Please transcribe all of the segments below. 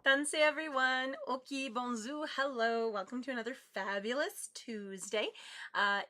Tanse everyone, Oki, bonjour, hello, welcome to another fabulous Tuesday.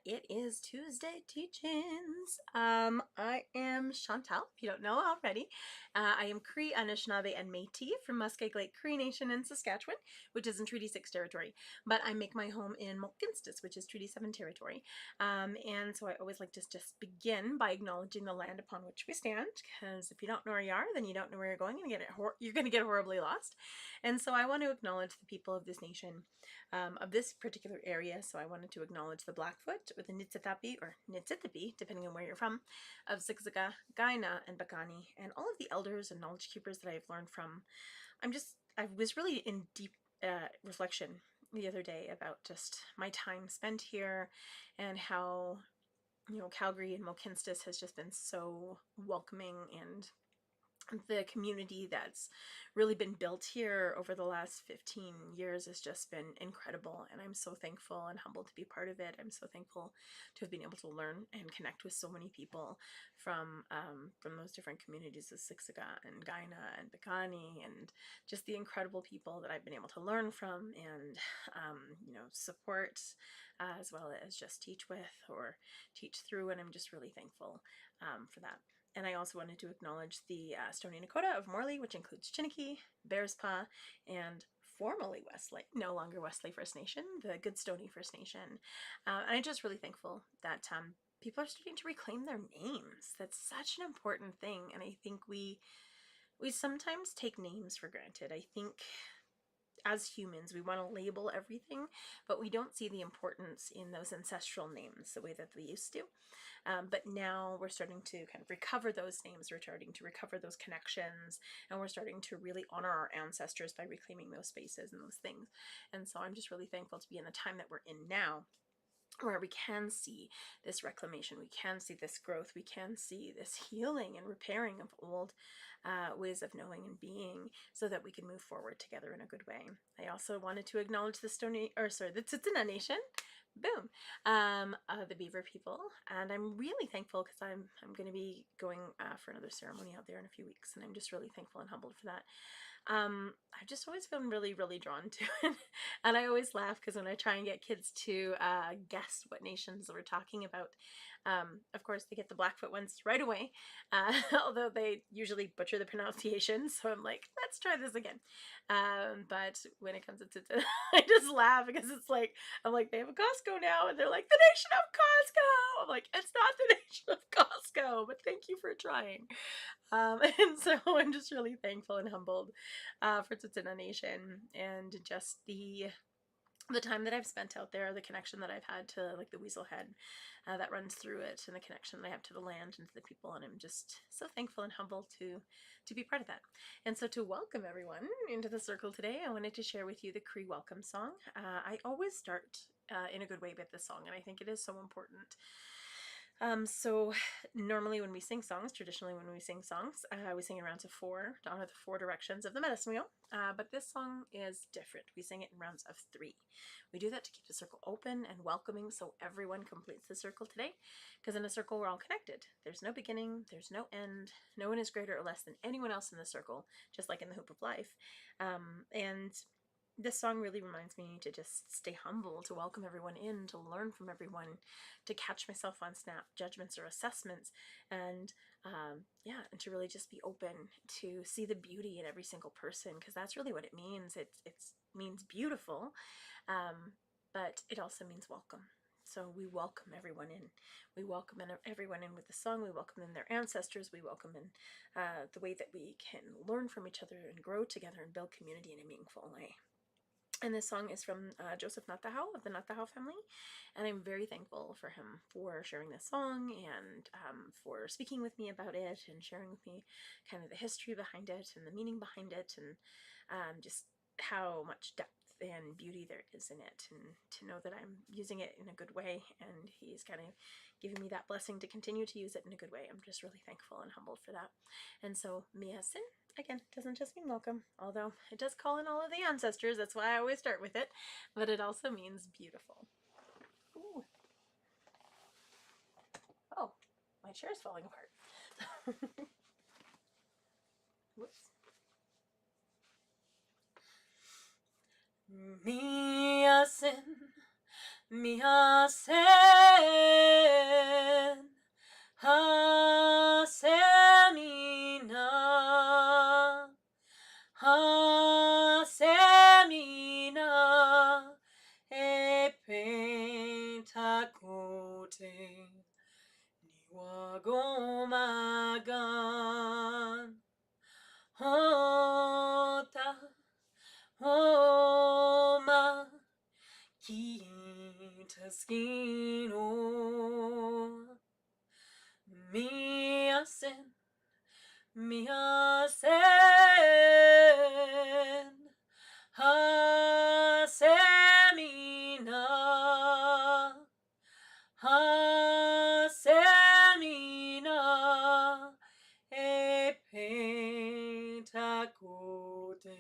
It is Tuesday Teachings. I am Chantal, if you don't know already. I am Cree, Anishinaabe, and Métis from Muskeg Lake Cree Nation in Saskatchewan, which is in Treaty 6 territory. But I make my home in Mohkinstsis, which is Treaty 7 territory. And so I always like to just begin by acknowledging the land upon which we stand, because if you don't know where you are, then you don't know where you're going, and you're going to get horribly lost. And so I want to acknowledge the people of this nation, of this particular area. So I wanted to acknowledge the Blackfoot, or the Nitsitapi, or Nitsitapi, depending on where you're from, of Siksika, Gaina, and Bakani, and all of the elders and knowledge keepers that I've learned from. I was really in deep reflection the other day about just my time spent here and how, Calgary and Mohkinstsis has just been so welcoming, and the community that's really been built here over the last 15 years has just been incredible, and I'm so thankful and humbled to be part of it. I'm so thankful to have been able to learn and connect with so many people from those different communities of Siksika and Gaina and Bikani, and just the incredible people that I've been able to learn from and support, as well as just teach with or teach through, and I'm just really thankful for that. And I also wanted to acknowledge the Stoney Nakoda of Morley, which includes Chiniki, Bearspaw, and formerly Westlake, no longer Westlake First Nation, the Good Stoney First Nation. And I'm just really thankful that people are starting to reclaim their names. That's such an important thing, and I think we sometimes take names for granted. I think as humans, we want to label everything, but we don't see the importance in those ancestral names the way that we used to. But now we're starting to kind of recover those names, we're starting to recover those connections, and we're starting to really honor our ancestors by reclaiming those spaces and those things. And so I'm just really thankful to be in the time that we're in now, where we can see this reclamation, we can see this growth, we can see this healing and repairing of old ways of knowing and being, so that we can move forward together in a good way. I also wanted to acknowledge the Tsuut'ina Nation, boom, the Beaver people, and I'm really thankful because I'm going to be going for another ceremony out there in a few weeks, and I'm just really thankful and humbled for that. I've just always been really, really drawn to it. And I always laugh because when I try and get kids to guess what nations we're talking about, of course, they get the Blackfoot ones right away, although they usually butcher the pronunciation. So I'm like, let's try this again. But when it comes to I just laugh because I'm like, they have a Costco now, and they're like, the nation of Costco. I'm like, it's not the nation of Costco, but thank you for trying. And so I'm just really thankful and humbled for Tsuut'ina Nation, and just the time that I've spent out there, the connection that I've had to like the weasel head that runs through it, and the connection that I have to the land and to the people, and I'm just so thankful and humble to be part of that. And so to welcome everyone into the circle today, I wanted to share with you the Cree welcome song. I always start in a good way with this song, and I think it is so important. So normally when we sing songs, traditionally when we sing songs, we sing in rounds of 4 to honor the 4 directions of the medicine wheel. But this song is different. We sing it in rounds of 3. We do that to keep the circle open and welcoming, so everyone completes the circle today. Because in a circle, we're all connected. There's no beginning, there's no end. No one is greater or less than anyone else in the circle, just like in the Hoop of Life. And this song really reminds me to just stay humble, to welcome everyone in, to learn from everyone, to catch myself on snap judgments or assessments, and and to really just be open to see the beauty in every single person, because that's really what it means. It means beautiful, but it also means welcome. So we welcome everyone in. We welcome everyone in with the song. We welcome in their ancestors. We welcome in the way that we can learn from each other and grow together and build community in a meaningful way. And this song is from Joseph Natahau of the Natahau family, and I'm very thankful for him for sharing this song, and for speaking with me about it, and sharing with me kind of the history behind it and the meaning behind it, and just how much depth and beauty there is in it, and to know that I'm using it in a good way, and he's kind of giving me that blessing to continue to use it in a good way. I'm just really thankful and humbled for that. And so Miasin, again, doesn't just mean welcome, although it does call in all of the ancestors. That's why I always start with it. But it also means beautiful. Ooh. Oh, my chair's falling apart. Whoops. Miasen, miasen, hasemina, hasemina, epentakote, niwagomagan, hota, homa, kitaskino, miasen, miasen, hasemina, hasemina, epentakote,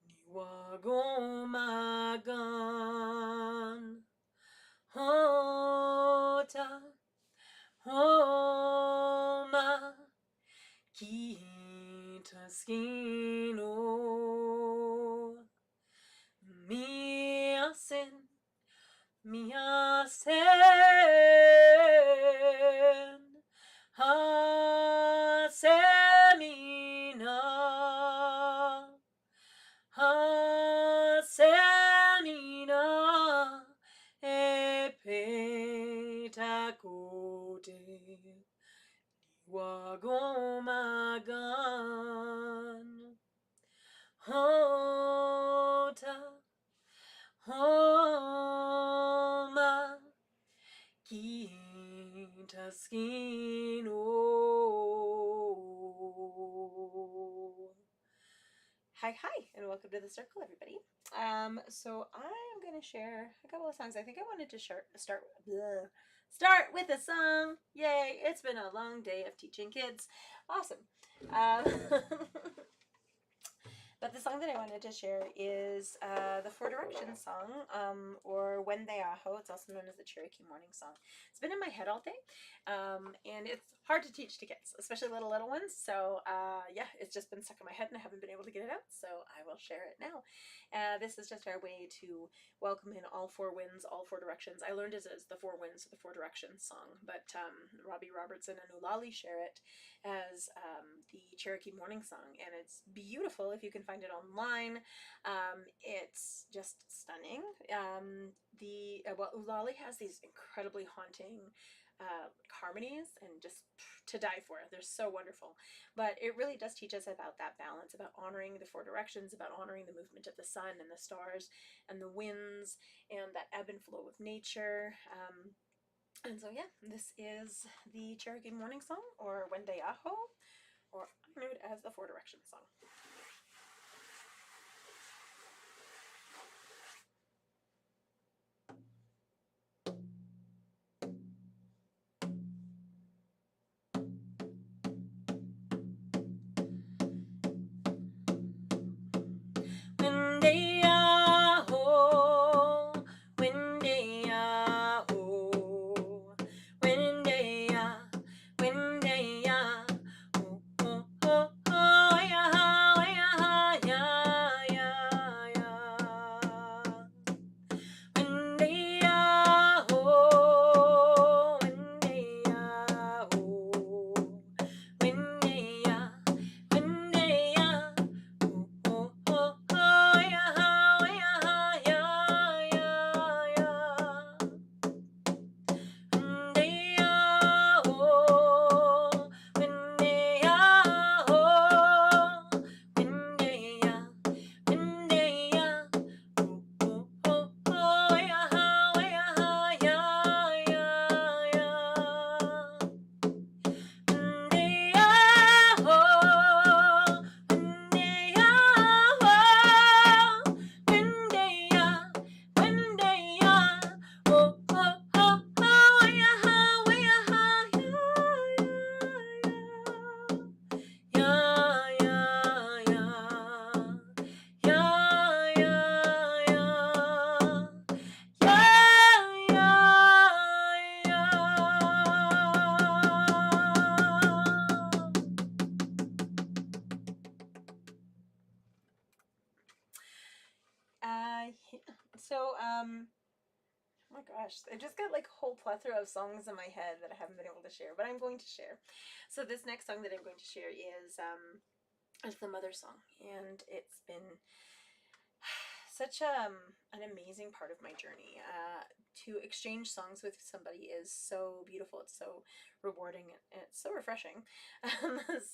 niwagomagan, hota, homa, kitaskino, miasen, miasen, hasemina, hasemina, epentakote, wagomagan, hota, homa, kitaskino. Hi, and welcome to the circle, everybody. So I'm gonna share a couple of songs. I think I wanted to start with a song. Yay! It's been a long day of teaching kids. Awesome. But the song that I wanted to share is the Four Directions song, or When They Aho. It's also known as the Cherokee Morning Song. It's been in my head all day, and it's hard to teach to kids, especially little ones. So yeah, it's just been stuck in my head, and I haven't been able to get it out. So I will share it now. This is just our way to welcome in all four winds, all four directions. I learned it as the Four Winds, the Four Directions song, but Robbie Robertson and Ulali share it as the Cherokee Morning Song, and it's beautiful if you can find it online. It's just stunning. Well, Ulali has these incredibly haunting harmonies, and just to die for. They're so wonderful. But it really does teach us about that balance, about honoring the four directions, about honoring the movement of the sun and the stars and the winds and that ebb and flow of nature. And so, yeah, this is the Cherokee Morning Song, or Wende Aho, or I know it as the Four Directions Song. Wende Aho, Wende Aho, Wende Aho, Wende Aho, oh, oh, oh, yeah, So, oh my gosh, I just got like a whole plethora of songs in my head that I haven't been able to share, but I'm going to share. So this next song that I'm going to share is the Mother song, and it's been such an amazing part of my journey. To exchange songs with somebody is so beautiful. It's so rewarding, and it's so refreshing.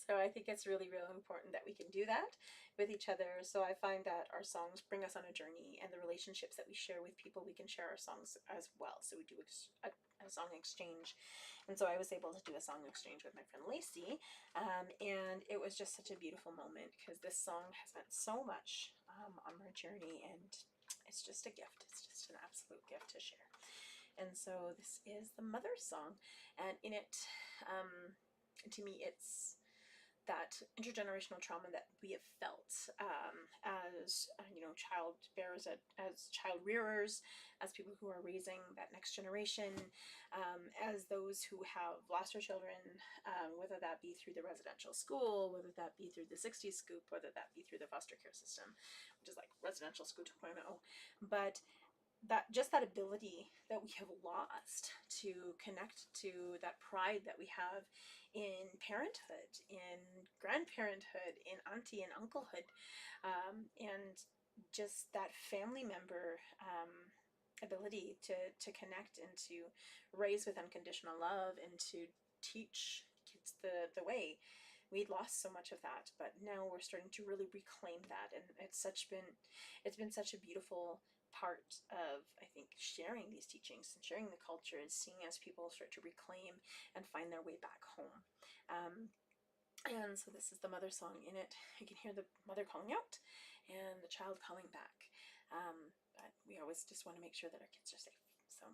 So I think it's really, really important that we can do that with each other. So I find that our songs bring us on a journey, and the relationships that we share with people, we can share our songs as well. So we do a song exchange. And so I was able to do a song exchange with my friend Lacey, and it was just such a beautiful moment because this song has meant so much on my journey, and it's just a gift. It's just an absolute gift to share. And so this is the Mother song, and in it, to me, it's that intergenerational trauma that we have felt as child bearers, as child rearers, as people who are raising that next generation, as those who have lost their children, whether that be through the residential school, whether that be through the 60s scoop, whether that be through the foster care system, which is like residential school 2.0. But that ability that we have lost to connect to that pride that we have in parenthood, in grandparenthood, in auntie and unclehood, and just that family member ability to connect and to raise with unconditional love and to teach kids the way. We'd lost so much of that, but now we're starting to really reclaim that, and it's been such a beautiful part of, I think, sharing these teachings and sharing the culture, is seeing as people start to reclaim and find their way back home. And so this is the Mother song. In it, you can hear the mother calling out and the child calling back. But we always just want to make sure that our kids are safe. So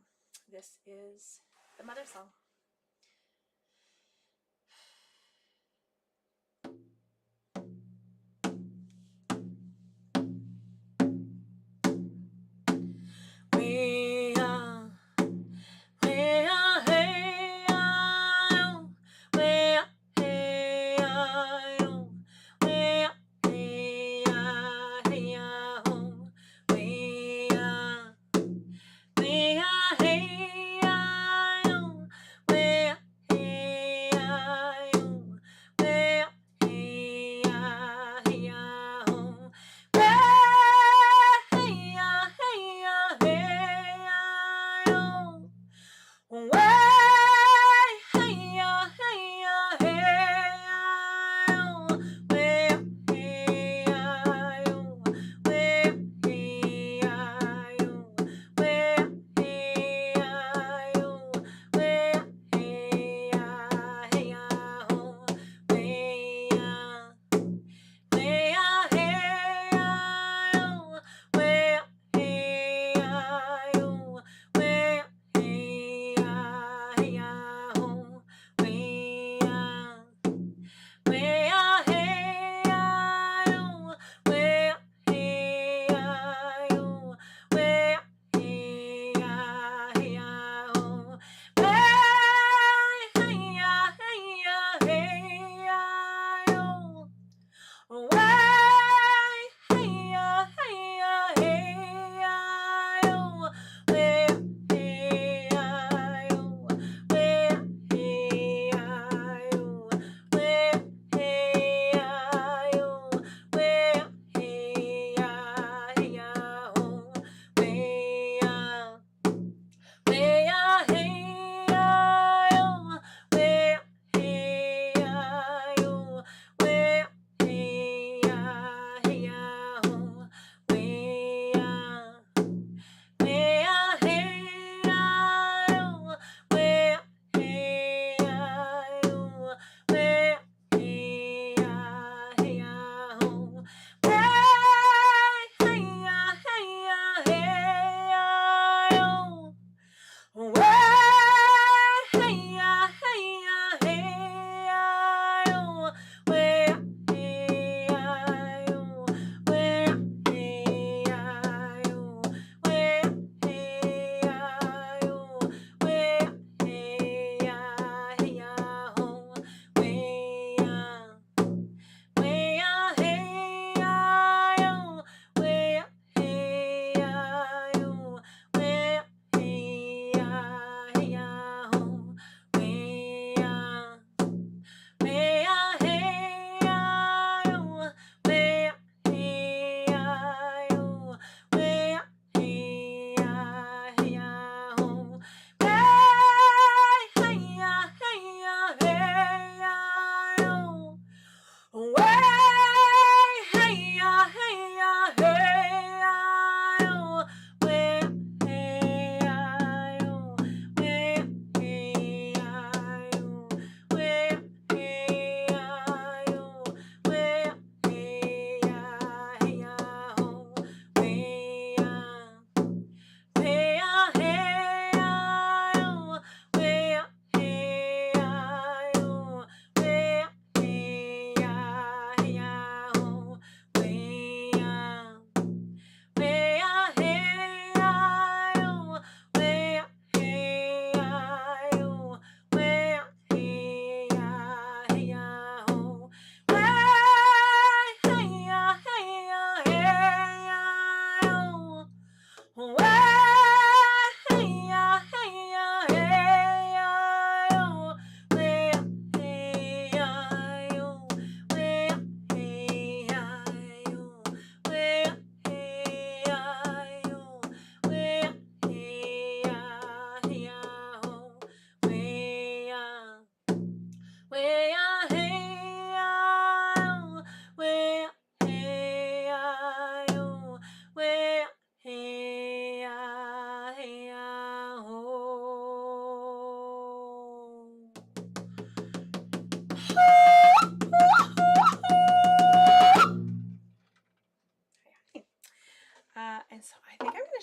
this is the Mother song.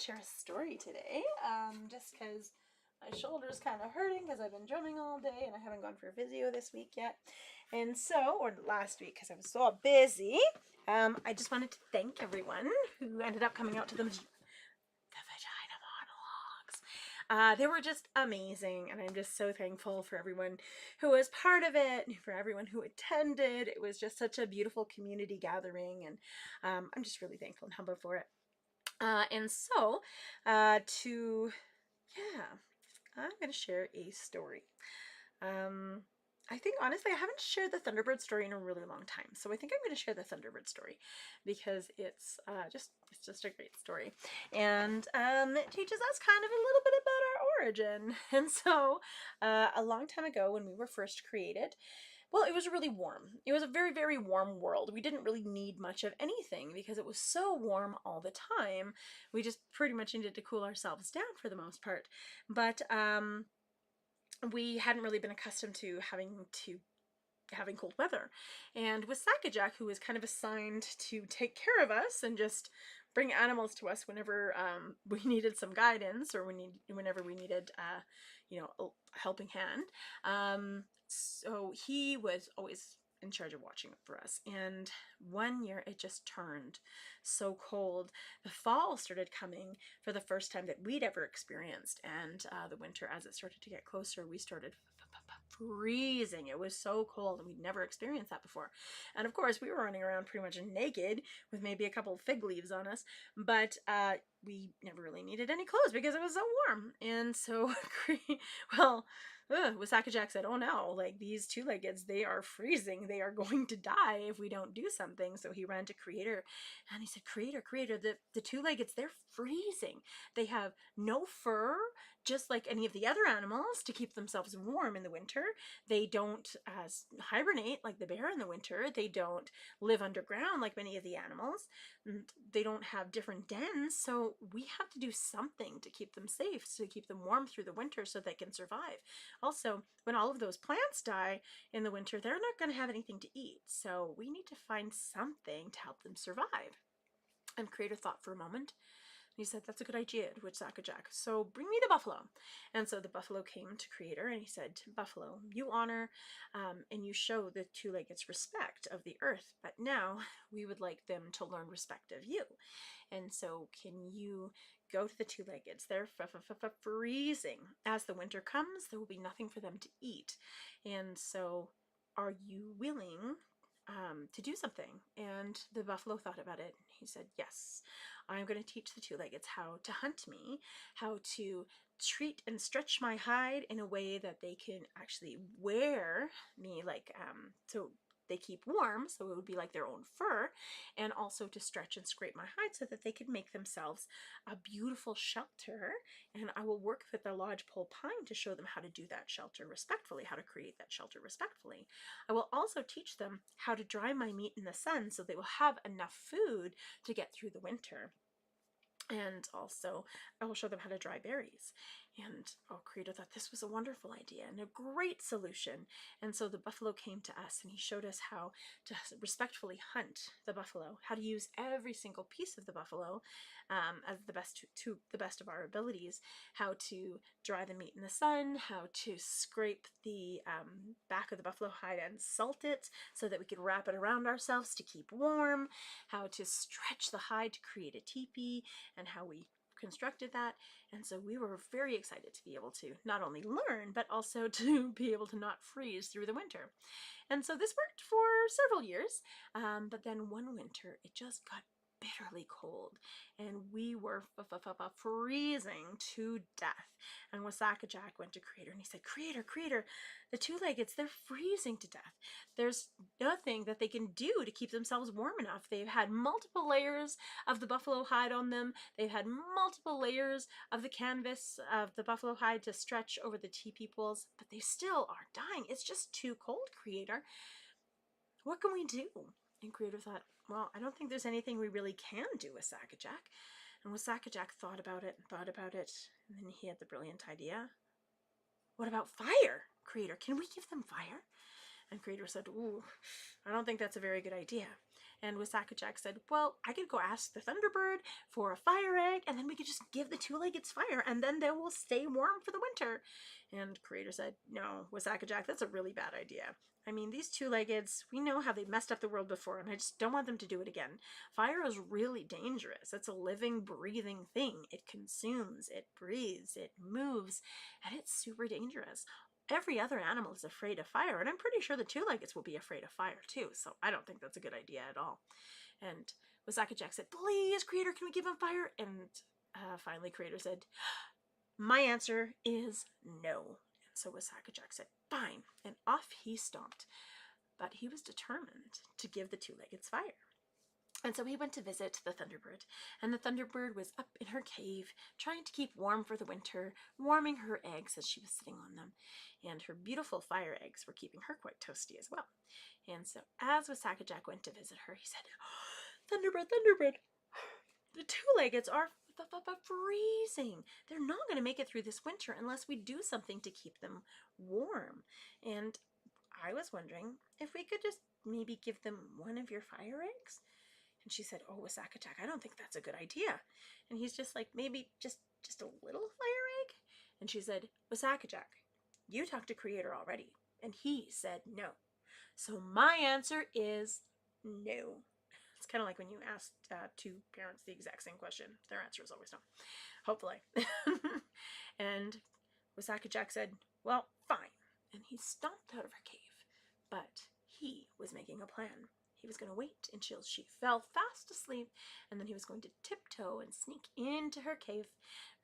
share a story today, just because my shoulder's kind of hurting because I've been drumming all day and I haven't gone for physio this week yet. And so, or last week because I was so busy, I just wanted to thank everyone who ended up coming out to the Vagina Monologues. They were just amazing, and I'm just so thankful for everyone who was part of it, and for everyone who attended. It was just such a beautiful community gathering, and I'm just really thankful and humbled for it. And so, yeah, I'm going to share a story. I think honestly, I haven't shared the Thunderbird story in a really long time, so I think I'm going to share the Thunderbird story because it's just a great story, and it teaches us kind of a little bit about our origin. And so, a long time ago, when we were first created, well, it was really warm. It was a very, very warm world. We didn't really need much of anything because it was so warm all the time. We just pretty much needed to cool ourselves down for the most part. But we hadn't really been accustomed to having cold weather. And with Sacajak, who was kind of assigned to take care of us and just bring animals to us whenever we needed some guidance, or whenever we needed a helping hand. So he was always in charge of watching for us. And one year it just turned so cold. The fall started coming for the first time that we'd ever experienced, and the winter, as it started to get closer, we started freezing. It was so cold, and we'd never experienced that before. And of course, we were running around pretty much naked with maybe a couple of fig leaves on us, but we never really needed any clothes because it was so warm. And so, well, Wasaka said, "Oh no, like these two-leggeds, they are freezing. They are going to die if we don't do something." So he ran to Creator, and he said, Creator, the two-leggeds, they're freezing. They have no fur, just like any of the other animals, to keep themselves warm in the winter. They don't hibernate like the bear in the winter. They don't live underground like many of the animals. They don't have different dens, so we have to do something to keep them safe, to keep them warm through the winter so they can survive. Also, when all of those plants die in the winter, they're not going to have anything to eat, so we need to find something to help them survive. And Creator thought for a moment. He said, "That's a good idea," to which Sacajak, "So bring me the buffalo." And so the buffalo came to Creator, and he said, "Buffalo, you honor and you show the two-leggeds respect of the earth, but now we would like them to learn respect of you. And so can you go to the two-leggeds? They're freezing. As the winter comes, there will be nothing for them to eat. And so are you willing to do something?" And the buffalo thought about it. He said, "Yes, I'm going to teach the two-leggeds how to hunt me, how to treat and stretch my hide in a way that they can actually wear me, like so they keep warm, so it would be like their own fur, and also to stretch and scrape my hide so that they could make themselves a beautiful shelter. And I will work with the lodgepole pine to show them how to do that shelter respectfully, how to create that shelter respectfully. I will also teach them how to dry my meat in the sun so they will have enough food to get through the winter. And also, I will show them how to dry berries." And Creator thought this was a wonderful idea and a great solution. And so the buffalo came to us, and he showed us how to respectfully hunt the buffalo, how to use every single piece of the buffalo as to the best of our abilities, how to dry the meat in the sun, how to scrape the back of the buffalo hide and salt it so that we could wrap it around ourselves to keep warm, how to stretch the hide to create a teepee, and how we constructed that. And so we were very excited to be able to not only learn, but also to be able to not freeze through the winter. And so this worked for several years, but then one winter it just got bitterly cold, and we were freezing to death. And Wasaka went to Creator, and he said, Creator, the two-leggeds, they're freezing to death. There's nothing that they can do to keep themselves warm enough. They've had multiple layers of the buffalo hide on them. They've had multiple layers of the canvas of the buffalo hide to stretch over the teepee poles, but they still are dying. It's just too cold, Creator. What can we do?" And Creator thought, "Well, I don't think there's anything we really can do with Sacajak." And Wasaka thought about it and thought about it, and then he had the brilliant idea. "What about fire, Creator? Can we give them fire?" And Creator said, "Ooh, I don't think that's a very good idea." And Wasaka said, well, I could go ask the Thunderbird for a fire egg, and then we could just give the two-leggeds fire, and then they will stay warm for the winter. And Creator said, no, Wasaka, that's a really bad idea. I mean, these two-leggeds, we know how they messed up the world before, and I just don't want them to do it again. Fire is really dangerous. It's a living, breathing thing. It consumes, it breathes, it moves, and it's super dangerous. Every other animal is afraid of fire, and I'm pretty sure the two-leggeds will be afraid of fire too, so I don't think that's a good idea at all. And Wasaka said, please, Creator, can we give him fire? And finally Creator said, my answer is no. And so Wasaka said, fine, and off he stomped. But he was determined to give the two-leggeds fire. And so he went to visit the Thunderbird, and the Thunderbird was up in her cave, trying to keep warm for the winter, warming her eggs as she was sitting on them, and her beautiful fire eggs were keeping her quite toasty as well. And so as Wasaka went to visit her, he said, Thunderbird, Thunderbird, the two-leggeds are freezing. They're not going to make it through this winter unless we do something to keep them warm. And I was wondering if we could just maybe give them one of your fire eggs? And she said, oh, Wasaka, I don't think that's a good idea. And he's just like, maybe just a little fire egg? And she said, Wasaka, you talked to Creator already, and he said no. So my answer is no. It's kind of like when you ask two parents the exact same question. Their answer is always no. Hopefully. And Wasaka said, well, fine. And he stomped out of her cave. But he was making a plan. He was going to wait until she fell fast asleep, and then he was going to tiptoe and sneak into her cave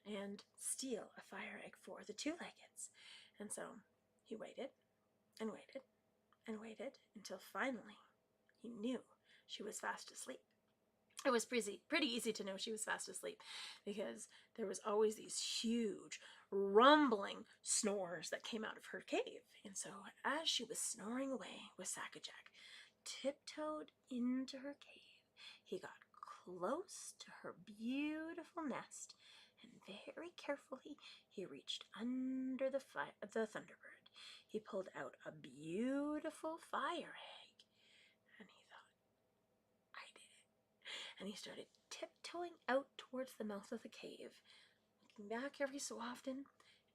and steal a fire egg for the two-leggeds. And so he waited and waited and waited until finally he knew she was fast asleep. It was pretty easy to know she was fast asleep because there was always these huge rumbling snores that came out of her cave. And so as she was snoring away, Wasaka tiptoed into her cave. He got close to her beautiful nest, and very carefully he reached under the Thunderbird. He pulled out a beautiful fire egg, and he thought, I did it. And he started tiptoeing out towards the mouth of the cave, looking back every so often.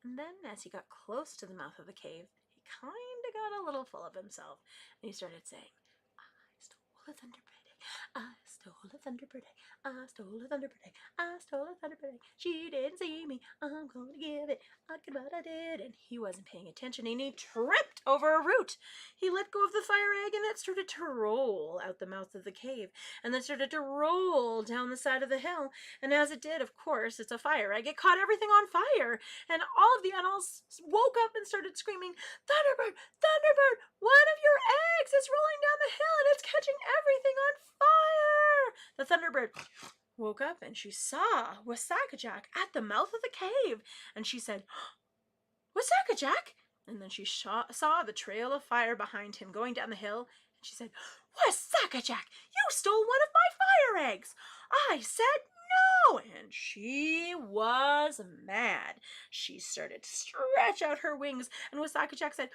And then as he got close to the mouth of the cave, he kind of got a little full of himself, and he started saying, I stole a Thunderbird egg. I stole a Thunderbird egg. I stole a Thunderbird egg. I stole a Thunderbird egg. She didn't see me. I'm going to give it. I did what I did. And he wasn't paying attention, and he tripped over a root. He let go of the fire egg, and it started to roll out the mouth of the cave, and then started to roll down the side of the hill. And as it did, of course, it's a fire egg, it caught everything on fire. And all of the animals woke up and started screaming, Thunderbird, Thunderbird, one of your eggs is rolling down the hill, and it's catching everything on fire. The Thunderbird woke up, and she saw Wasaka at the mouth of the cave, and she said, Wasaka, and then she saw the trail of fire behind him going down the hill, and she said, Wasaka, you stole one of my fire eggs. I said no. And she was mad. She started to stretch out her wings, and Wasaka said,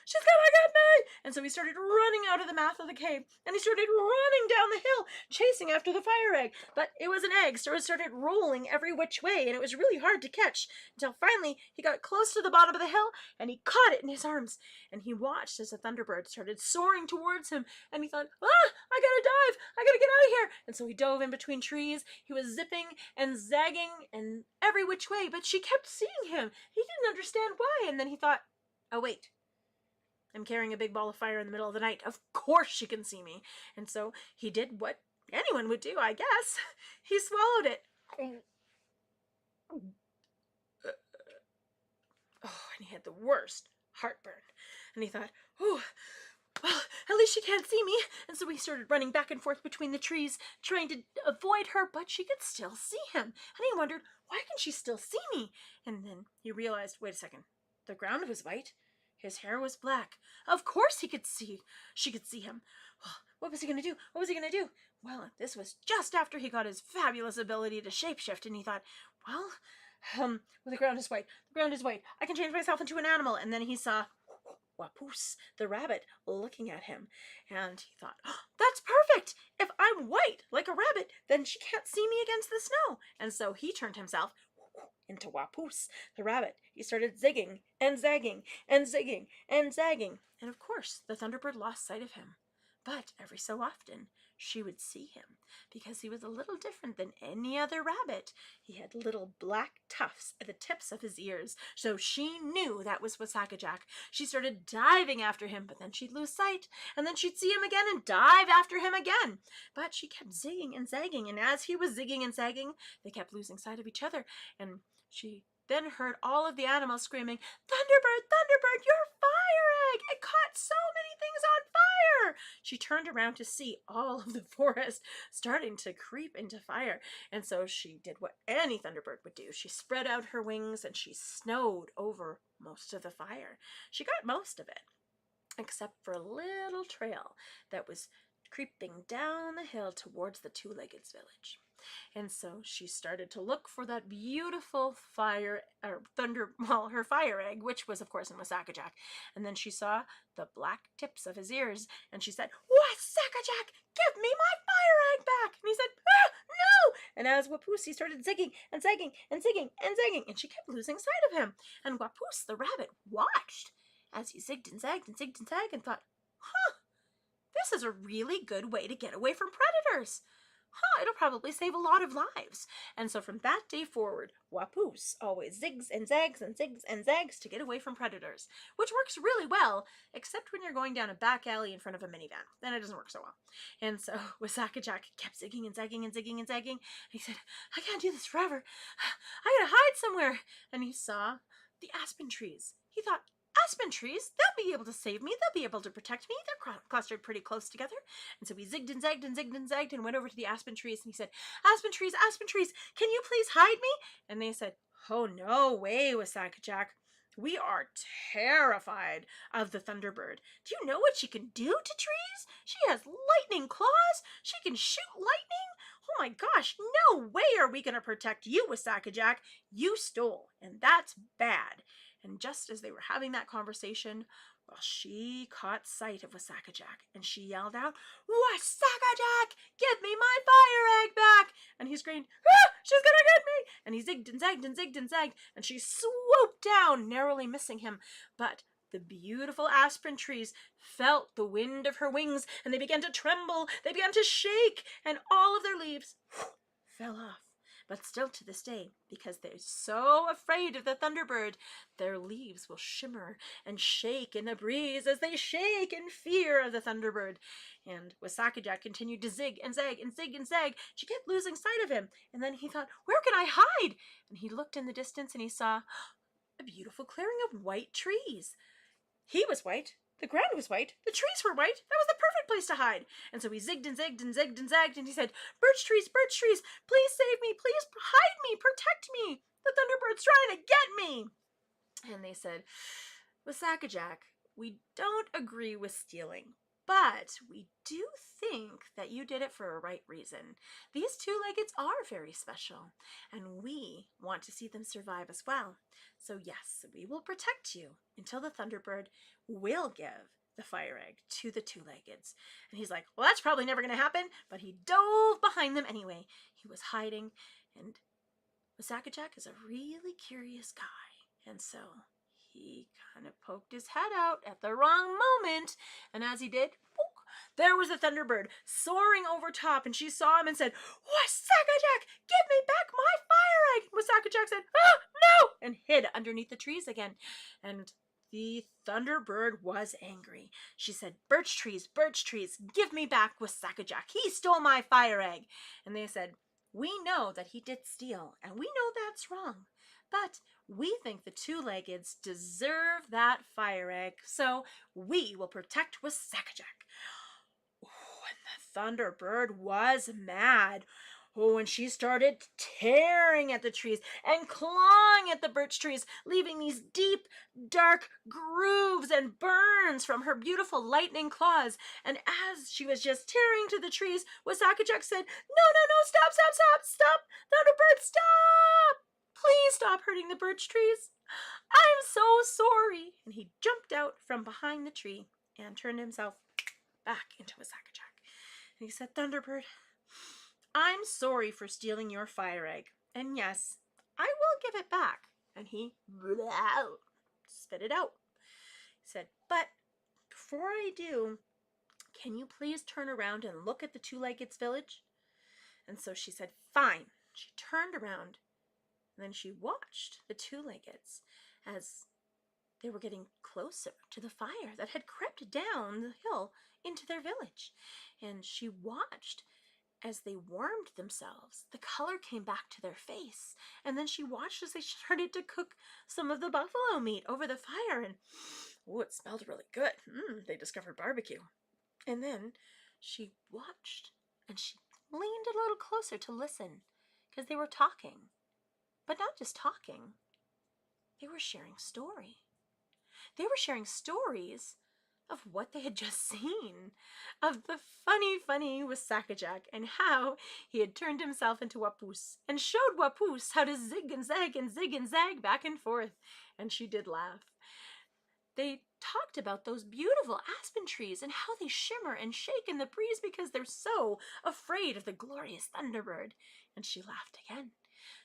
she's gonna get me. And so he started running out of the mouth of the cave, and he started running down the hill, chasing after the fire egg. But it was an egg, so it started rolling every which way, and it was really hard to catch, until finally he got close to the bottom of the hill, and he caught it in his arms. And he watched as the Thunderbird started soaring towards him, and he thought, I gotta dive, I gotta get out of here. And so he dove in between trees. He was zipping and zagging and every which way, but she kept seeing him. He didn't understand why. And then he thought, oh wait, I'm carrying a big ball of fire in the middle of the night. Of course she can see me. And so he did what anyone would do, I guess. He swallowed it. Oh, and he had the worst heartburn. And he thought, oh, well, at least she can't see me. And so he started running back and forth between the trees, trying to avoid her, but she could still see him. And he wondered, why can she still see me? And then he realized, wait a second, the ground was white. His hair was black. Of course she could see him. What was he going to do? What was he going to do? Well, this was just after he got his fabulous ability to shapeshift, and he thought, well, the ground is white. The ground is white. I can change myself into an animal. And then he saw Wapoose, the rabbit, looking at him. And he thought, that's perfect. If I and she can't see me against the snow. And so he turned himself into Wapoos, the rabbit. He started zigging and zagging and zigging and zagging. And of course, the Thunderbird lost sight of him. But every so often, she would see him because he was a little different than any other rabbit. He had little black tufts at the tips of his ears, so she knew that was Wasakajack. She started diving after him, but then she'd lose sight, and then she'd see him again and dive after him again. But she kept zigging and zagging, and as he was zigging and zagging, they kept losing sight of each other, and she then heard all of the animals screaming, "Thunderbird, Thunderbird, your fire egg! It caught so many things on fire!" She turned around to see all of the forest starting to creep into fire. And so she did what any Thunderbird would do. She spread out her wings and she snowed over most of the fire. She got most of it, except for a little trail that was creeping down the hill towards the two-leggeds village. And so she started to look for that beautiful her fire egg, which was, of course, in Wasakajack. And then she saw the black tips of his ears, and she said, "Wasakajack, give me my fire egg back!" And he said, "Ah, no!" And as Wapoos, he started zigging and zagging and zigging and zagging, and she kept losing sight of him. And Wapoos, the rabbit, watched as he zigged and zagged and zigged and zagged and thought, this is a really good way to get away from predators. It'll probably save a lot of lives. And so from that day forward, Wapoos always zigs and zags and zigs and zags to get away from predators, which works really well, except when you're going down a back alley in front of a minivan. Then it doesn't work so well. And so Wasakajack kept zigging and zagging and zigging and zagging. And he said, "I can't do this forever. I gotta hide somewhere." And he saw the aspen trees. He thought, aspen trees, they'll be able to save me. They'll be able to protect me. They're clustered pretty close together. And so he zigged and zagged and zigged and zagged and went over to the aspen trees and he said, aspen trees, can you please hide me?" And they said, "Oh, no way, Wasakajack. We are terrified of the Thunderbird. Do you know what she can do to trees? She has lightning claws. She can shoot lightning. Oh my gosh, no way are we going to protect you, Wasakajack. You stole, and that's bad." And just as they were having that conversation, well, she caught sight of Wasakajack, and she yelled out, "Wasakajack, give me my fire egg back!" And he screamed, "Ah, she's gonna get me!" And he zigged and zagged and zigged and zagged, and she swooped down, narrowly missing him. But the beautiful aspen trees felt the wind of her wings, and they began to tremble, they began to shake, and all of their leaves fell off. But still to this day, because they're so afraid of the Thunderbird, their leaves will shimmer and shake in the breeze as they shake in fear of the Thunderbird. And Wasakajack continued to zig and zag and zig and zag. She kept losing sight of him. And then he thought, where can I hide? And he looked in the distance and he saw a beautiful clearing of white trees. He was white. The ground was white. The trees were white. That was the perfect place to hide. And so he zigged and zagged and zigged and zagged, and he said, birch trees, please save me. Please hide me. Protect me. The Thunderbird's trying to get me." And they said, "Wasakajack, we don't agree with stealing, but we do think that you did it for a right reason. These two-leggeds are very special, and we want to see them survive as well. So yes, we will protect you until the Thunderbird will give the fire egg to the two-leggeds." And he's like, "Well, that's probably never going to happen," but he dove behind them anyway. He was hiding, and Wasakajack is a really curious guy, and so he kind of poked his head out at the wrong moment, and as he did, there was the Thunderbird soaring over top, and she saw him and said, "Wasakajack, give me back my fire egg!" Wasakajack said, "Ah, no!" and hid underneath the trees again. And the Thunderbird was angry. She said, birch trees, give me back Wasakajack. He stole my fire egg." And they said, "We know that he did steal, and we know that's wrong, but we think the two-leggeds deserve that fire egg, so we will protect Wasakajack." And the Thunderbird was mad. And she started tearing at the trees and clawing at the birch trees, leaving these deep, dark grooves and burns from her beautiful lightning claws. And as she was just tearing to the trees, Wasakajack said, No, stop, Thunderbird, stop! Please stop hurting the birch trees. I'm so sorry." And he jumped out from behind the tree and turned himself back into Wasakajack. And he said, "Thunderbird, I'm sorry for stealing your fire egg. And yes, I will give it back. And he spit it out. He said, but before I do, can you please turn around and look at the two-leggeds village? And so she said, fine. She turned around, and then she watched the two-leggeds as they were getting closer to the fire that had crept down the hill into their village. And she watched as they warmed themselves. The color came back to their face. And then she watched as they started to cook some of the buffalo meat over the fire. And oh, it smelled really good. They discovered barbecue. And then she watched and she leaned a little closer to listen because they were talking. But not just talking. They were sharing story. They were sharing stories of what they had just seen, of the funny Wasakajak and how he had turned himself into Wapoos and showed Wapoos how to zig and zag back and forth. And she did laugh. They talked about those beautiful aspen trees and how they shimmer and shake in the breeze because they're so afraid of the glorious Thunderbird. And she laughed again.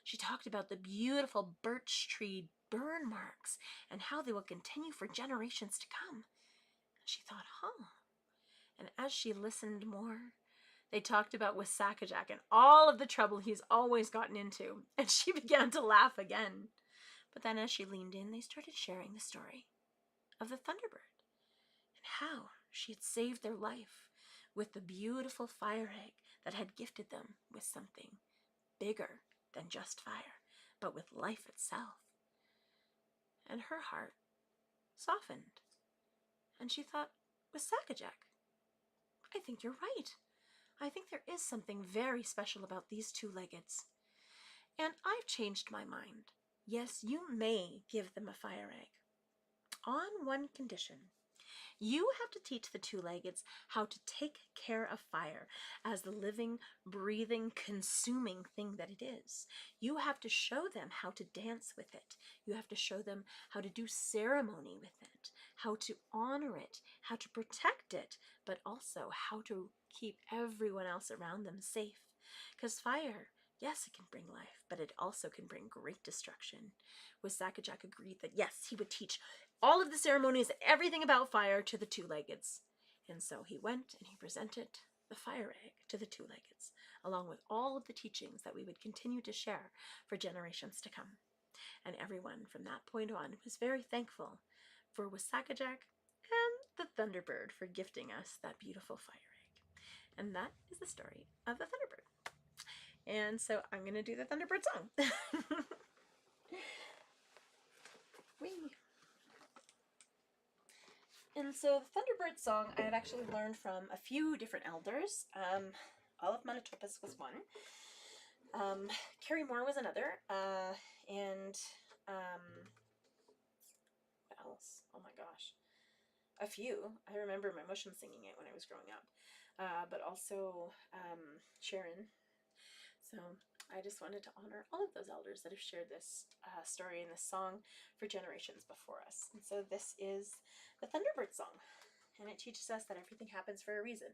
She talked about the beautiful birch tree burn marks and how they will continue for generations to come. She thought, And as she listened more, they talked about Wasakajak and all of the trouble he's always gotten into. And she began to laugh again. But then as she leaned in, they started sharing the story of the Thunderbird and how she had saved their life with the beautiful fire egg that had gifted them with something bigger than just fire, but with life itself. And her heart softened. And she thought, Wasakajak, I think you're right. I think there is something very special about these two-leggeds. And I've changed my mind. Yes, you may give them a fire egg. On one condition. You have to teach the two-leggeds how to take care of fire as the living, breathing, consuming thing that it is. You have to show them how to dance with it. You have to show them how to do ceremony with it, how to honor it, how to protect it, but also how to keep everyone else around them safe. Because fire, yes, it can bring life, but it also can bring great destruction. Wasakajak agreed that yes, he would teach all of the ceremonies, everything about fire to the two-leggeds. And so he went and he presented the fire egg to the two-leggeds, along with all of the teachings that we would continue to share for generations to come. And everyone from that point on was very thankful for Wasakajak and the Thunderbird for gifting us that beautiful fire egg. And that is the story of the Thunderbird. And so I'm going to do the Thunderbird song. Whee! And so the Thunderbird song I had actually learned from a few different elders. All of Manitopas was one. Carrie Moore was another. And what else? Oh my gosh. A few. I remember my mushroom singing it when I was growing up. But also Sharon. So I just wanted to honor all of those elders that have shared this story and this song for generations before us. And so this is the Thunderbird song, and it teaches us that everything happens for a reason,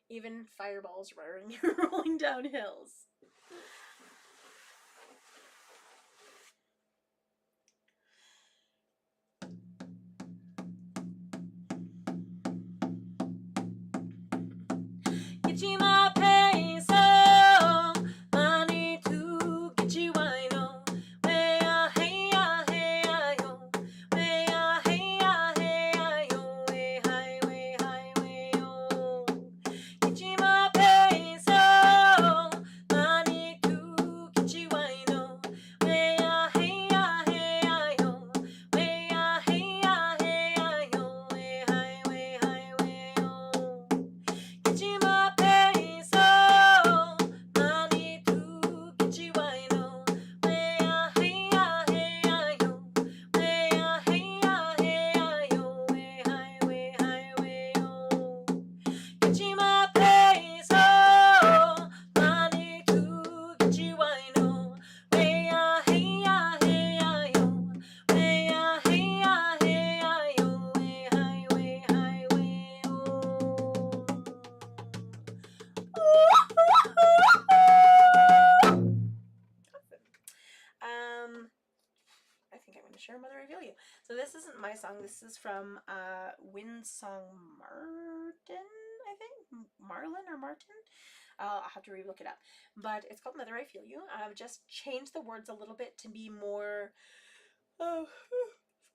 even fireballs rolling down hills. song. This is from Windsong Martin, I think. Marlin or Martin? I'll have to re-look it up. But it's called Mother, I Feel You. I've just changed the words a little bit to be more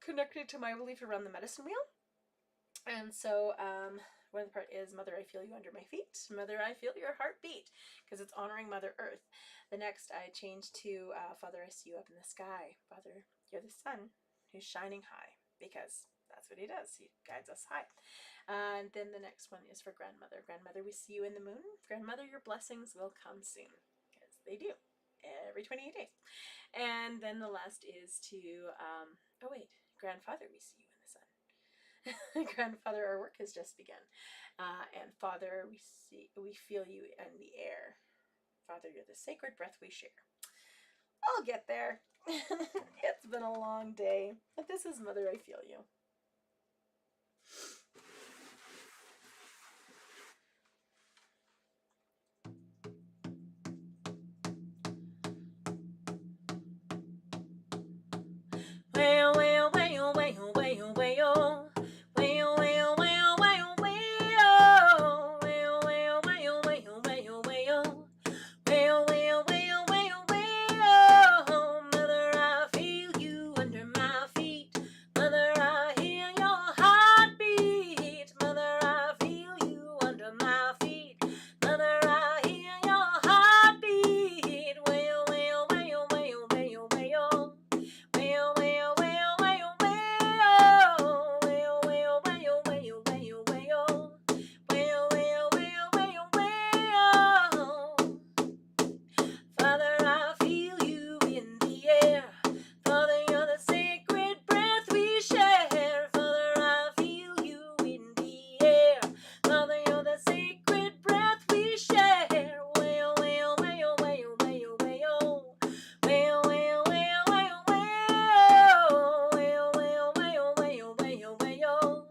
connected to my belief around the medicine wheel. And so one of the part is Mother, I feel you under my feet. Mother, I feel your heartbeat, because it's honoring Mother Earth. The next I changed to Father, I see you up in the sky. Father, you're the sun who's shining high, because that's what he does. He guides us high. And then the next one is for Grandmother. Grandmother, we see you in the moon. Grandmother, your blessings will come soon, because they do every 28 days. And then the last is to, Grandfather, we see you in the sun. Grandfather, our work has just begun. And Father, we feel you in the air. Father, you're the sacred breath we share. I'll get there. It's been a long day, but this is Mother, I Feel You. Well, well, well, well, well, well. Well, well, well, well, well. Well, well, well, well, well, well. Well, well, well, well, well. Mother, I feel you under my feet. Mother, I hear your heartbeat. Mother, I feel you under my feet. Mother, I hear your heartbeat. Well, well, well, well, well, well. Well, well, well, well, well. Well, well, well, well, well, well. Well, well, well, well, well. Father, I feel you in the air. Father, you're the sacred breath we share. Father, I feel you in the air. Father, you're the sacred breath we share. Well, well, well, well, well, well. Well, well, well, well, well. Well, well, well, well, well, well.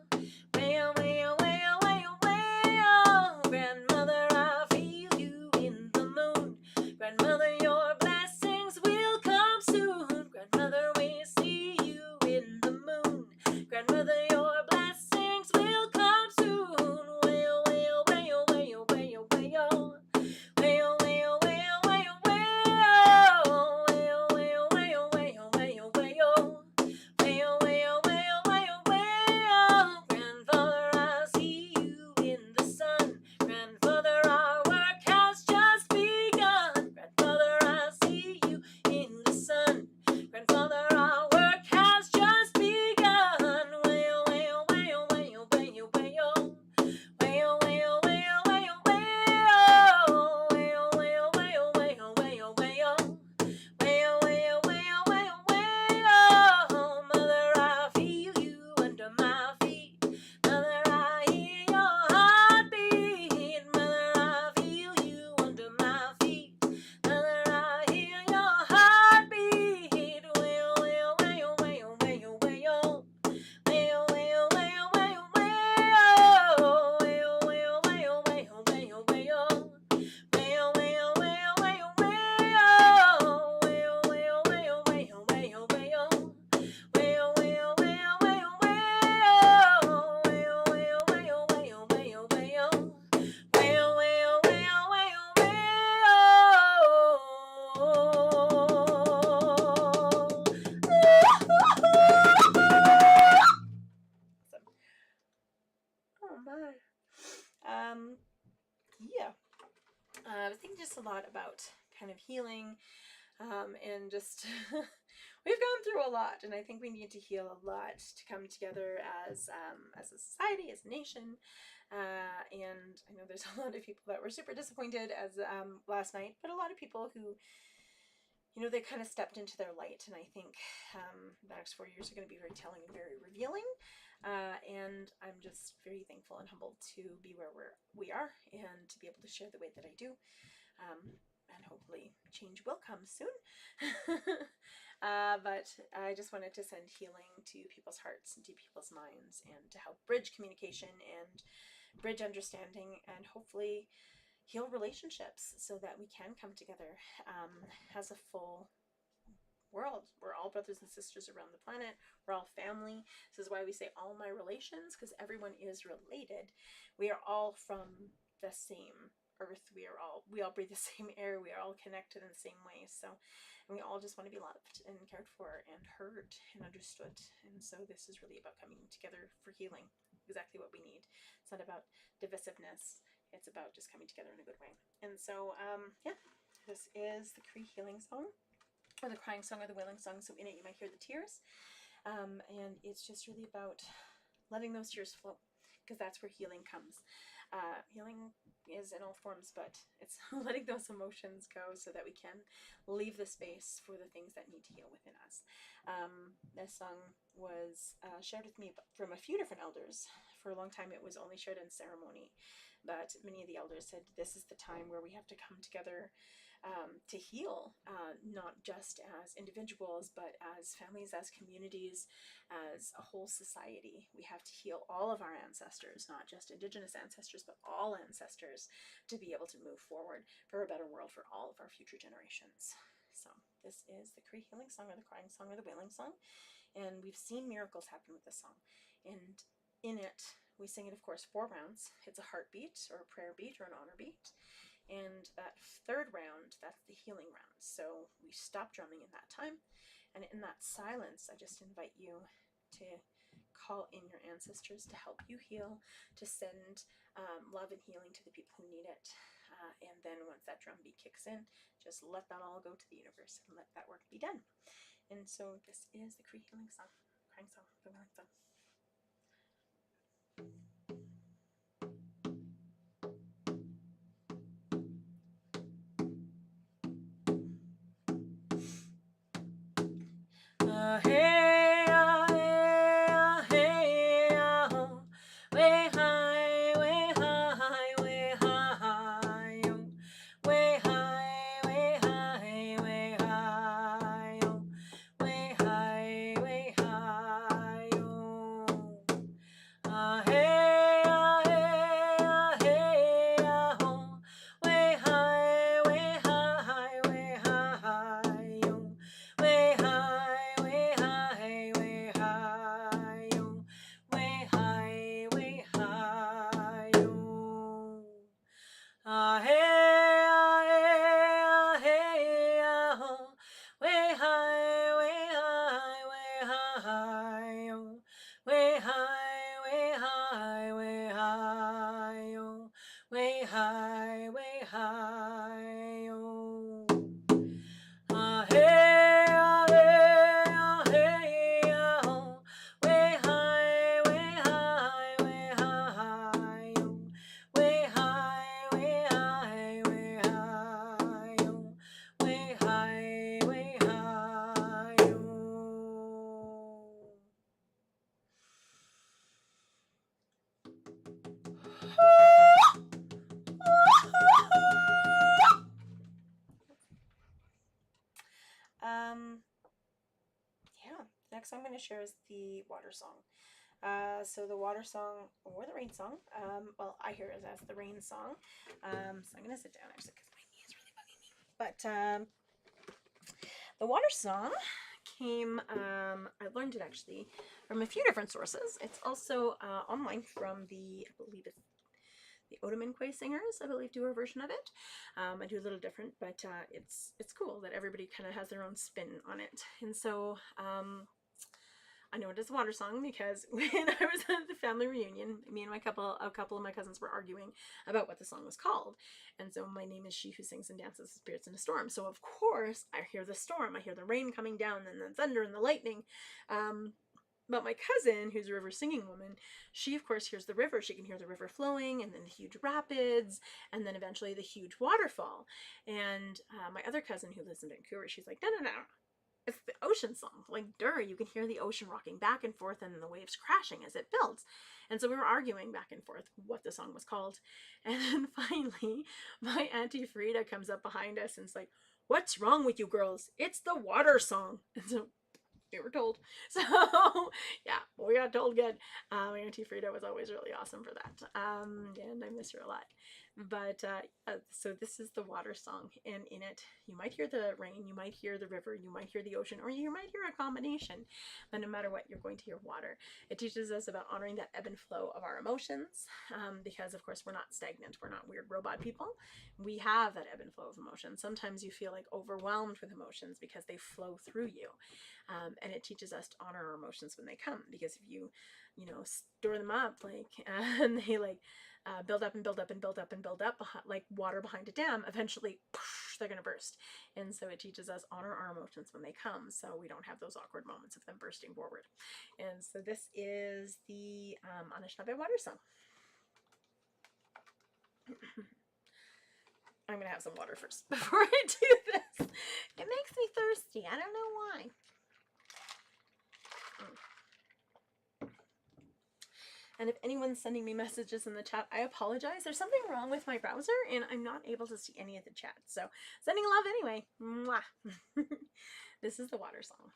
Well, well, well, well, well. Grandmother, I feel you in the moon. Grandmother, your blessings will come soon. Grandmother, we see you in the moon. Grandmother, your blessings will come soon. Well, well, well, well, well, well. Well, well, well, well, well. Well, well, well, well, well, well. Well, well, well, well, well. Grandfather, I see you in the sun. Grandfather, our work has just begun. Grandfather, I see you in the sun. Grandfather, our work has just begun. Well, well, well, well, well, well. Well, well, well, well, well. Well, well, well, well, well, well. Well, well, well, well, well. Mother, I feel you under my feet. Mother, I hear your heartbeat. Mother, I feel you under my feet. Mother, I hear your heartbeat. Well, well, well, well, well, well. Well, well, well, well, well. Well, well, well, well, well, well. Well, well, well, well, well. Well, well, well, well, well, well. Well, well, well, well, well. Well, well, well, well, well, well. Well, well, well, well, well. Awesome. Oh my. Yeah. I was thinking just a lot about kind of healing, and just we've gone through a lot, and I think we need to heal a lot to come together as a society, as a nation. And I know there's a lot of people that were super disappointed as last night, but a lot of people who, you know, they kind of stepped into their light, and I think the next 4 years are going to be very telling and very revealing. And I'm just very thankful and humbled to be where we are, and to be able to share the way that I do. And hopefully change will come soon. But I just wanted to send healing to people's hearts and to people's minds, and to help bridge communication and bridge understanding, and hopefully heal relationships so that we can come together as a full world. We're all brothers and sisters around the planet. We're all family. This is why we say all my relations, because everyone is related. We are all from the same earth. We all breathe the same air. We are all connected in the same way. So, and we all just want to be loved and cared for and heard and understood. And so this is really about coming together for healing. Exactly what we need. It's not about divisiveness. It's about just coming together in a good way. And so, yeah, this is the Cree healing song, or the crying song, or the wailing song. So in it, you might hear the tears. And it's just really about letting those tears flow, because that's where healing comes. Healing is in all forms, but it's letting those emotions go so that we can leave the space for the things that need to heal within us. This song was shared with me from a few different elders. For a long time, it was only shared in ceremony, but many of the elders said this is the time where we have to come together to heal, not just as individuals, but as families, as communities, as a whole society. We have to heal all of our ancestors, not just Indigenous ancestors, but all ancestors, to be able to move forward for a better world for all of our future generations. So this is the Cree healing song, or the crying song, or the wailing song, and we've seen miracles happen with this song. And in it, we sing it, of course, 4 rounds. It's a heartbeat, or a prayer beat, or an honor beat. And that 3rd round, that's the healing round. So we stop drumming in that time. And in that silence, I just invite you to call in your ancestors to help you heal, to send love and healing to the people who need it. And then once that drum beat kicks in, just let that all go to the universe and let that work be done. And so this is the Cree healing song, crying song, the wailing song. Hey, hey, hey, oh, way high, way high, way high, oh, way high, way high, way high, oh, way high, way high, oh. Hey, hey, hey, oh, way high, way high, way high, oh, way high, way high, way high, oh, way high, way high, oh. Hey, hey, oh, way high, way high, way high, oh, way high, way high, way high, oh, way high, way high, oh. Hey, hey, oh, way high, way high, way high, oh, way high, way high, way high, oh, way high, way high, yeah, next song I'm going to share is the water song. So the water song, or the rain song, well, I hear it as the rain song. So I'm going to sit down actually because my knee is really bugging me. But the water song came, I learned it actually from a few different sources. It's also online from I believe it's the Otomanquay singers, I believe, do a version of it. I do a little different, but it's cool that everybody kind of has their own spin on it. And so I know it is a water song because when I was at the family reunion, me and a couple of my cousins were arguing about what the song was called. And so my name is She Who Sings and Dances with Spirits in a Storm. So of course I hear the storm, I hear the rain coming down and the thunder and the lightning. But my cousin, who's a river singing woman, she of course hears the river. She can hear the river flowing, and then the huge rapids, and then eventually the huge waterfall. And my other cousin, who lives in Vancouver, she's like, no, it's the ocean song. Like, you can hear the ocean rocking back and forth and the waves crashing as it builds. And so we were arguing back and forth what the song was called. And then finally, my Auntie Frida comes up behind us and is like, what's wrong with you girls? It's the water song. And so we were told. So yeah, we got told good. My Auntie Frida was always really awesome for that. And I miss her a lot. But so this is the water song, and in it you might hear the rain, you might hear the river, you might hear the ocean, or you might hear a combination. But no matter what, you're going to hear water. It teaches us about honoring that ebb and flow of our emotions, because of course we're not stagnant, we're not weird robot people. We have that ebb and flow of emotions. Sometimes you feel like overwhelmed with emotions because they flow through you, and it teaches us to honor our emotions when they come. Because if you know, store them up, like, and they like build up and build up and build up and build up, like water behind a dam, eventually they're going to burst. And so it teaches us honor our emotions when they come, so we don't have those awkward moments of them bursting forward. And so this is the Anishinaabe water song. I'm going to have some water first before I do this. It makes me thirsty. I don't know why. And if anyone's sending me messages in the chat, I apologize. There's something wrong with my browser and I'm not able to see any of the chat. So sending love anyway. Mwah. This is the water song.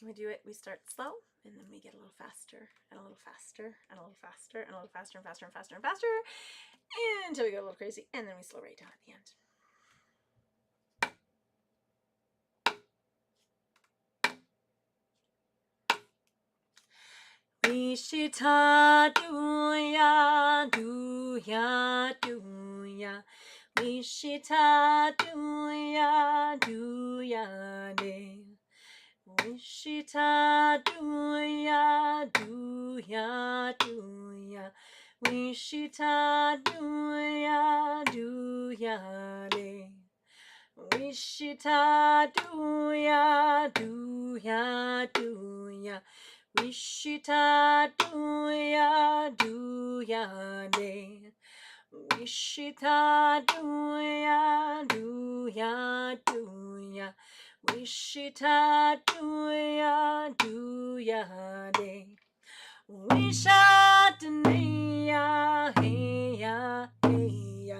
We do it, we start slow, and then we get a little faster, and a little faster, and a little faster, and a little faster, and faster, and faster, and faster, until we get a little crazy, and then we slow right down at the end. Wishita duya, duya, duya. Wishita duya, duya de. Wishita duya, duya, duya. Wishita duya, duya de. Wishita duya, duya, duya. Wishita duya, duya de. Wishita duya, duya, duya. Wishita duya, duya de. Wishatania, hey ya, hey ya.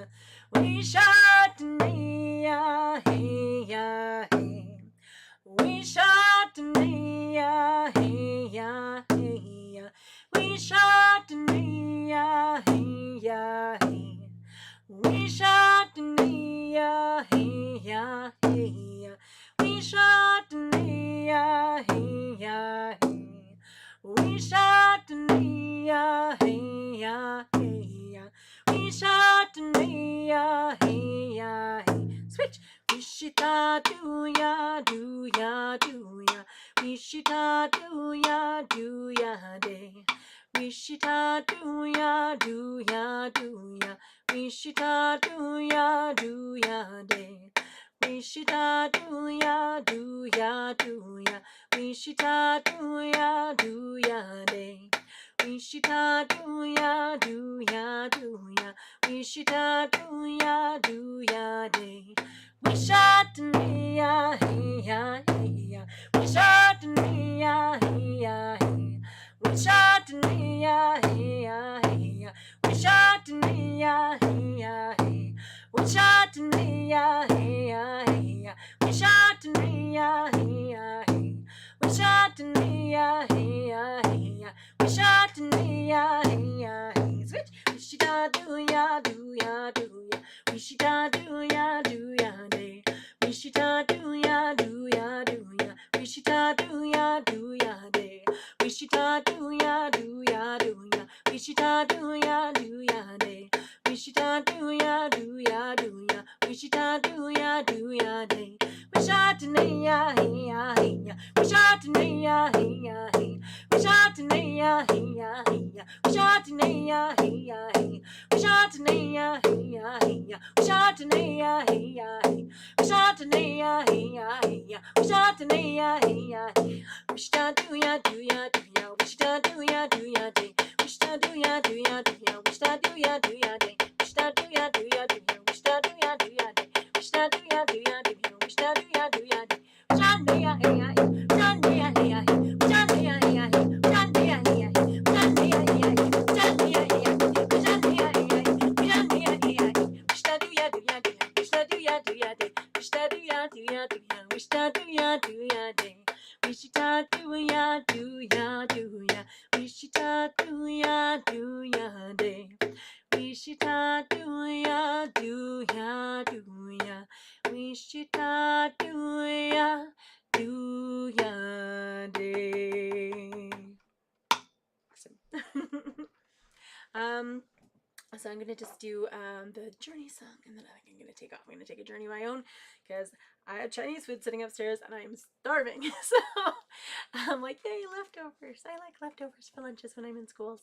Wishatania, hey ya, hey. Wishatania, hey ya, hey ya. Wishatania, hey ya, hey. Wishatania, hey ya, hey ya. Wishatania, hey ya, hey. Wishatania, hey ya, hey ya. Wishatania, hey ya, hey. Switch. Wishita duya, duya, duya. Wishita duya, duya de. Wishita duya, duya, duya. Wishita duya, duya de. Wishita duya, duya, duya. Wishita duya, duya de. Wishita duya, duya, duya. Wishita duya, duya de. Wishatania, hey ya, hey ya. Wishatania, hey ya, hey. Wishatania, hey ya, hey ya. Wishatania, hey ya, hey. Wishatania, hey ya, hey ya. Wishatania, hey ya, hey. Wishatania, hey ya, hey ya. Wishatania, hey ya, hey. Switch. Wishita duya, duya, duya. Wishita duya, duya de. Wishita duya, duya, duya. Wishita duya, duya de. Wishita duya, duya, duya. Wishita duya, duya de. Wishita duya, duya, duya. Wishita duya, duya de. Wishatania, hey ya, hey ya. Wishatania, hey ya, hey. Wishatania, hey ya, hey ya. Wishatania, hey ya, hey. Wishatania, hey ya, hey ya. Wishatania, hey ya, hey. Wishatania, hey ya, hey ya. Wishatania, hey ya, hey. Wishita duya, duya, duya. Wishita duya, duya, day. Wishita duya, duya, duya. Wishita duya, duya, day. Wishita duya, duya, duya. Wishita duya, duya, day. Wishita duya, duya, duya. Wishita duya, duya, day. Wishatania, hey ya, hey. Wishatania, hey ya, hey. Wishatania, hey ya, hey. Wishatania, hey ya, hey. Wishatania, hey ya, hey. Wishatania, hey ya, hey. Wishatania, hey ya, hey. Wishatania, hey ya, hey. Wishita duya, duya, duya. Wishita duya, duya, day. Wishita duya, duya, duya. Wishita duya, duya, day. Wishita duya, duya, duya. Wishita duya, duya, day. do ya, do ya, do ya. Wishita, do ya, do ya day. Awesome. um, so I'm gonna just do the journey song, and then I think I'm gonna take off. I'm gonna take a journey of my own because I had Chinese food sitting upstairs and I'm starving. So I'm like, yay, leftovers! I like leftovers for lunches when I'm in schools.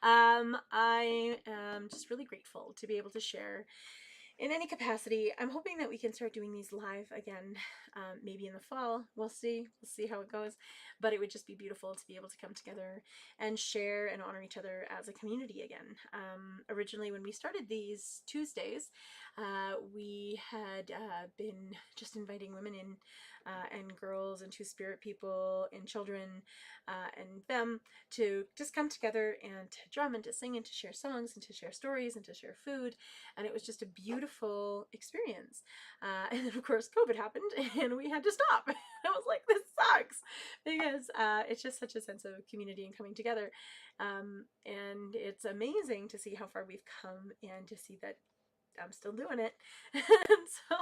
I am just really grateful to be able to share in any capacity. I'm hoping that we can start doing these live again, maybe in the fall. We'll see. We'll see how it goes. But it would just be beautiful to be able to come together and share and honor each other as a community again. Originally, when we started these Tuesdays, we had been just inviting women in and girls and two-spirit people and children and them to just come together and to drum and to sing and to share songs and to share stories and to share food. And it was just a beautiful experience. And then, of course, COVID happened and we had to stop. I was like, this sucks, because it's just such a sense of community and coming together. And it's amazing to see how far we've come and to see that I'm still doing it. And so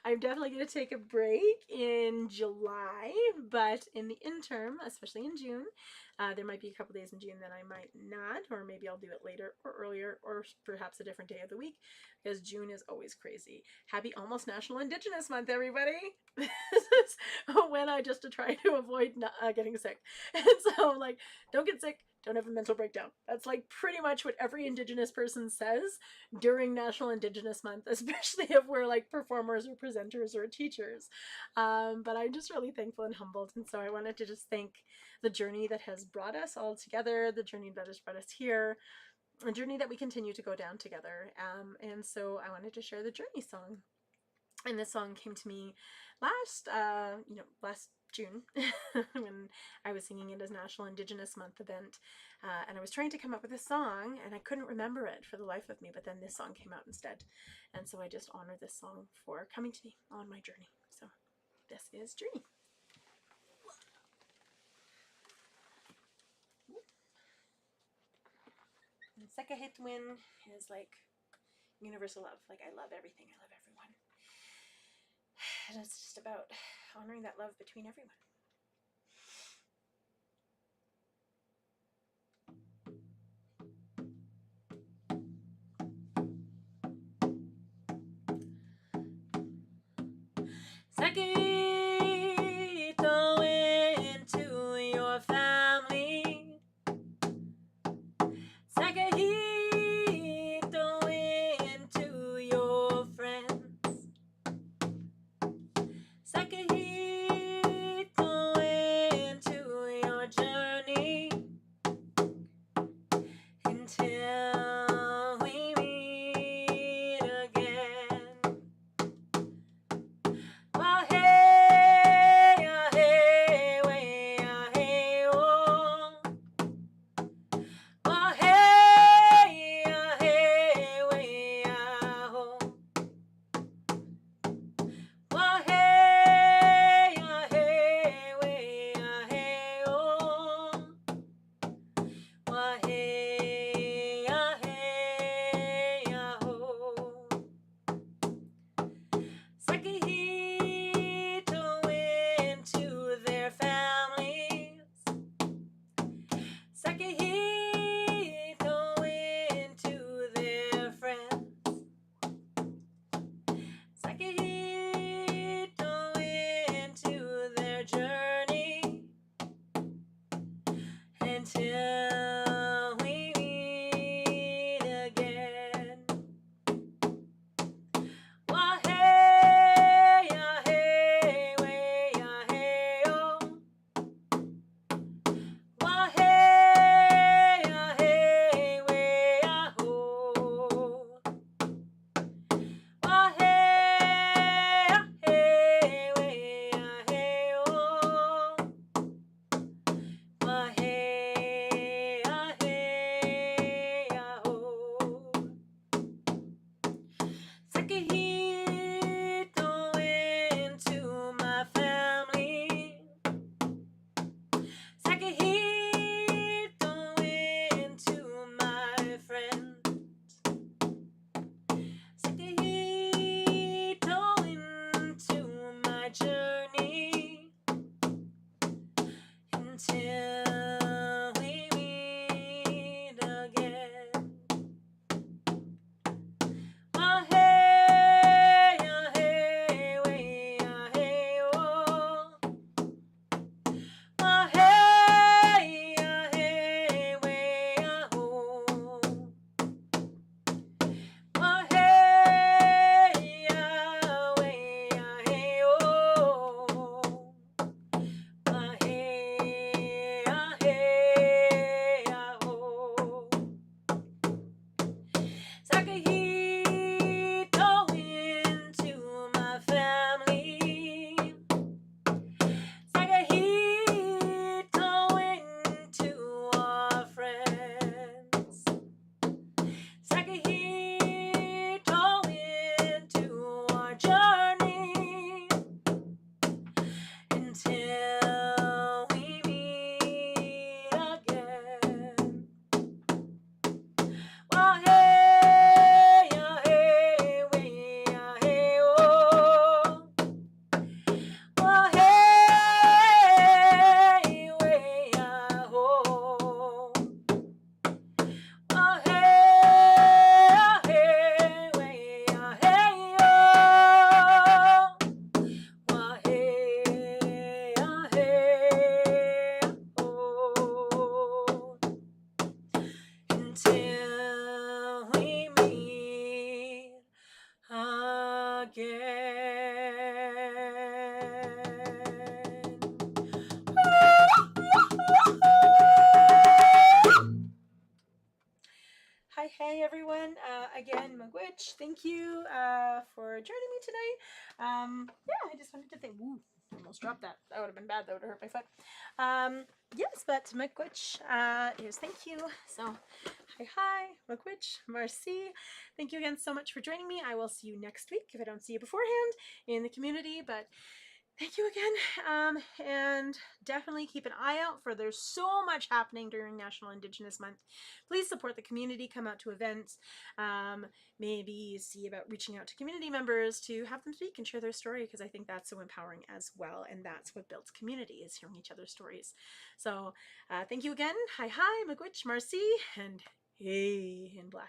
I'm definitely going to take a break in July, but in the interim, especially in June, there might be a couple days in June that I might not, or maybe I'll do it later or earlier, or perhaps a different day of the week, because June is always crazy. Happy almost National Indigenous Month, everybody. This is when I just to try to avoid getting sick. And so I'm like, don't get sick, don't have a mental breakdown. That's like pretty much what every Indigenous person says during National Indigenous Month, especially if we're like performers or presenters or teachers. But I'm just really thankful and humbled. And so I wanted to just thank the journey that has brought us all together, the journey that has brought us here, a journey that we continue to go down together. And so I wanted to share the journey song. And this song came to me last June when I was singing it as National Indigenous Month event. And I was trying to come up with a song and I couldn't remember it for the life of me, but then this song came out instead. And so I just honor this song for coming to me on my journey. So this is Journey. And Sekahitwin is like universal love. Like, I love everything. I love everyone. And it's just about honoring that love between everyone. Sekahito into your family. Sekahito into your friends. Sekahito into your journey until we meet again. Well, hey. Magwitch, thank you for joining me today. Yeah, I just wanted to thank. Ooh, almost dropped that. That would have been bad. That would have hurt my foot. Yes, but Magwitch is thank you. So, hi, Magwitch, Marcy. Thank you again so much for joining me. I will see you next week if I don't see you beforehand in the community. But thank you again, and definitely keep an eye out for there's so much happening during National Indigenous Month. Please support the community, come out to events, maybe see about reaching out to community members to have them speak and share their story, because I think that's so empowering as well, and that's what builds community, is hearing each other's stories. So thank you again. Hi, Magwitch, Marcy, and hey in Black.